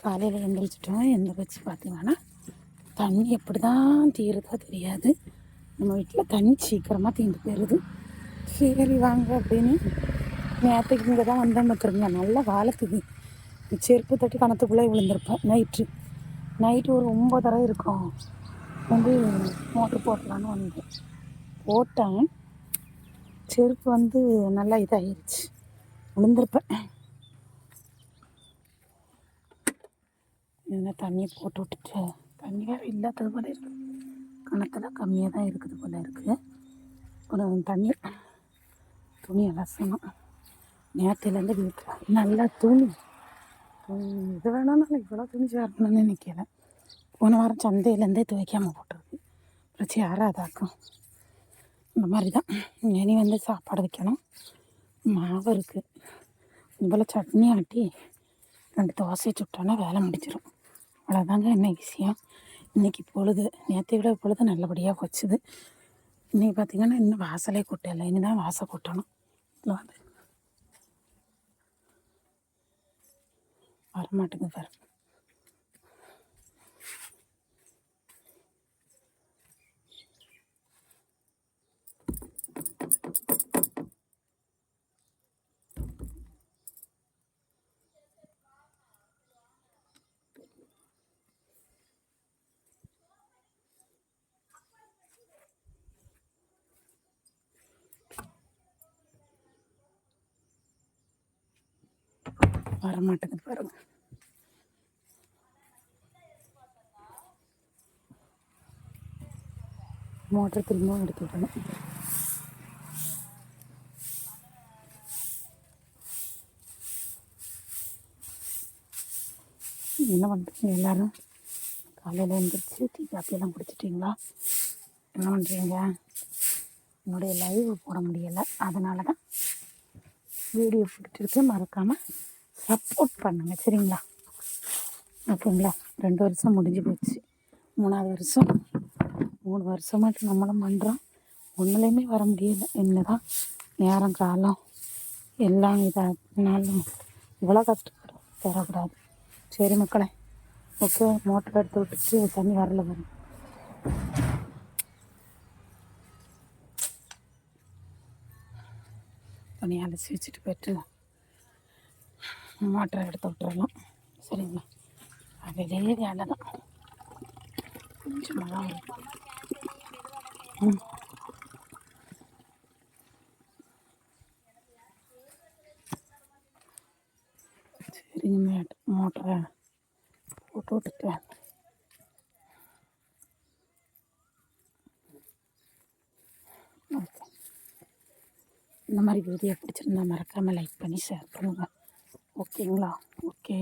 காலையில் எழுந்திரிச்சிட்டோம். எழுந்திரிச்சு பார்த்திங்கன்னா தண்ணி எப்படி தான் தீருதோ தெரியாது. நம்ம வீட்டில் தண்ணி சீக்கிரமாக தீர்ந்து போயிடுது. சரி வாங்க அப்படின்னு நேற்றுக்கு இங்கே தான் வந்தேன் பார்த்துருங்க. நல்லா வாழத்துக்கு செருப்பு தட்டி கணத்துக்குள்ளே விழுந்திருப்பேன். நைட்டு ஒரு 9:30 இருக்கும். வந்து மோட்ரு போட்டலான்னு வந்தேன். போட்டேன். செருப்பு வந்து நல்லா இதாகிடுச்சு, விழுந்திருப்பேன். எதுனா தண்ணியை போட்டு விட்டுட்டு தண்ணி வேறு இல்லாதது போல இருக்குது. கணக்கில் கம்மியாக தான் இருக்குது போல இருக்குது. ஒரு தண்ணி துணி அலசணும். நேற்றுலேருந்து வீட்டில் நல்லா துணி இது வேணாலும் இவ்வளோ துணி சேரணும்னு நினைக்கல. போன வாரம் சந்தையிலேருந்தே துவைக்காமல் போட்டுருக்கு. பிரச்சனை யாராதாக்கும். இந்த மாதிரி தான் இனி வந்து சாப்பாடு வைக்கணும். மாவு இருக்குது. இவ்வளோ சட்னி ஆட்டி 2 தோசை சுட்டோன்னா வேலை முடிச்சிடும். அவ்வளோதாங்க என்ன விஷயம். இன்றைக்கி பொழுது நேற்றை விட பொழுது நல்லபடியாக போச்சுது. இன்றைக்கி பார்த்திங்கன்னா இன்னும் வாசலே கூட்டலை. இனி தான் வாசல் கூட்டணும். இதில் வந்து வரமாட்டேங்குது பாரு. வரமாட்டேங்குது பாருங்க. மோட்டர் திரும்பவும் எடுத்து விடணும். என்ன பண்ணுறீங்க எல்லோரும்? காலையில் எழுந்திரிச்சு டீ காஃபியெல்லாம் குடிச்சிட்டிங்களா? என்ன பண்ணுறீங்க? என்னுடைய லைவ் போட முடியலை, அதனால தான் வீடியோ பிடிச்சிருக்கு. மறக்காமல் சப்போர்ட் பண்ணுங்கள், சரிங்களா? ஓகேங்களா? 2 வருஷம் முடிஞ்சு போச்சு. 3வது வருஷம். 3 வருஷமாட்டு நம்மளும் பண்ணுறோம். ஒன்றுலேயுமே வர முடியலை. என்ன தான் நேரம் காலம் எல்லாம் இதாகினாலும் இவ்வளோ கஷ்டப்படும் தரக்கூடாது. சரி மக்களே, ஓகே. மோட்டர் எடுத்து விட்டுட்டு தண்ணி வரல வரும். தண்ணி அலசி வச்சுட்டு போய்ட்டு மோட்டரை எடுத்து விட்டுறலாம், சரிங்களா? அதிலே வேலை தான். கொஞ்சமாக சரிங்க. மோட்டரை போட்டு விட்டுட்டு ஓகே. இந்த மாதிரி வீடியோ பிடிச்சிருந்தா மறக்காமல் லைக் பண்ணி ஷேர் பண்ணுங்கள், ஓகேங்களா? ஓகே.